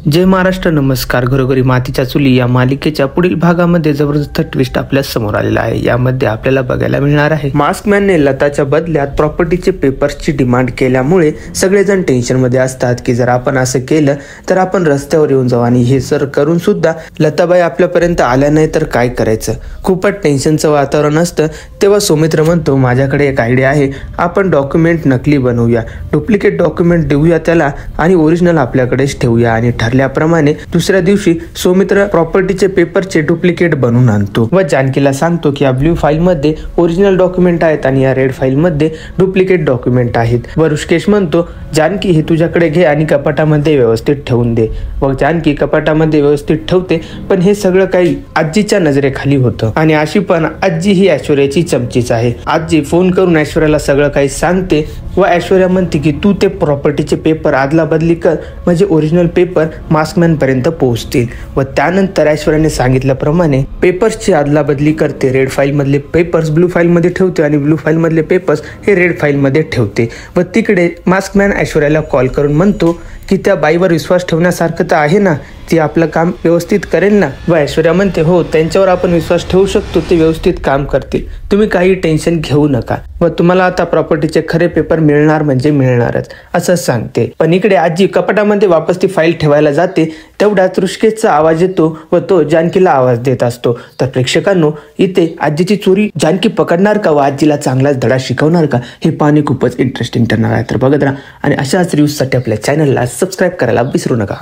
जय महाराष्ट्र. नमस्कार. घरोघरी मातीच्या चुली या मालिकेच्या पुढील भागामध्ये जबरदस्त ट्विस्ट आपल्या समोर आलेला आहे. यामध्ये आपल्याला बघायला मिळणार आहे मास्कमॅनने लताच्या बदल्यात प्रॉपर्टीचे पेपर्सची डिमांड केल्यामुळे सगळेजण टेन्शन मध्ये असतात की जर आपण असं केलं तर आपण रस्त्यावर येऊन जाऊ आणि हे सर करून सुद्धा लताबाई आपल्यापर्यंत आल्या नाही तर काय करायचं. खूपच टेन्शनचं वातावरण असतं. तेव्हा सौमित्र म्हणतो माझ्याकडे एक आयडिया आहे, आपण डॉक्युमेंट नकली बनवूया, डुप्लिकेट डॉक्युमेंट देऊया त्याला आणि ओरिजिनल आपल्याकडेच ठेवूया. आणि ठरल्याप्रमाणे दुसऱ्या दिवशी सौमित्र प्रॉपर्टीचे पेपरचे डुप्लिकेट बनवून आणतो व जानकीला सांगतो की या ब्ल्यू फाईल मध्ये ओरिजिनल डॉक्युमेंट आहेत आणि या रेड फाईल मध्ये डुप्लिकेट डॉक्युमेंट आहेत. व ऋषिकेश म्हणतो जानकी हे तुझ्याकडे घे आणि कपाटामध्ये व्यवस्थित ठेवून दे. व जानकी कपाटामध्ये व्यवस्थित ठेवते. पण हे सगळं काही आजीच्या नजरेखाली होतं आणि अशी पण आजी ही ऐश्वर्याची चमचीच आहे. आजी फोन करून ऐश्वर्याला सगळं काही सांगते व ऐश्वर्या म्हणते की तू ते प्रॉपर्टीचे पेपर आदला बदली कर म्हणजे ओरिजिनल पेपर मास्कमॅन पर्यंत पोहोचतील. व त्यानंतर ऐश्वर्याने सांगितल्याप्रमाणे पेपर्सची आदला बदली करते. रेड फाईल मधले पेपर्स ब्लू फाईल मध्ये ठेवते आणि ब्लू फाईल मधले पेपर्स हे रेड फाईल मध्ये ठेवते. व तिकडे मास्कमॅन ऐश्वर्याला कॉल करून म्हणतो की त्या बाईवर विश्वास ठेवण्यासारखं तर आहे ना, ती आपलं काम व्यवस्थित करेल ना. व ऐश्वर्या म्हणते हो त्यांच्यावर आपण विश्वास ठेवू शकतो, ते व्यवस्थित काम करतील, तुम्ही काही टेन्शन घेऊ नका व तुम्हाला आता प्रॉपर्टीचे खरे पेपर मिळणार म्हणजे मिळणारच असं सांगते. पण इकडे आजी कपाटामध्ये वापस ती फाईल ठेवायला जाते. तेवढ्यात ऋषिकेशचा आवाज येतो व तो जानकीला आवाज देत असतो. तर प्रेक्षकांनो, इथे आजीची चोरी जानकी पकडणार का व आजीला चांगलाच धडा शिकवणार का हे पाहणे खूपच इंटरेस्टिंग ठरणार आहे. तर बघत राहा आणि अशाच रिव्ह्यूजसाठी आपल्या चॅनलला सबस्क्राईब करायला विसरू नका.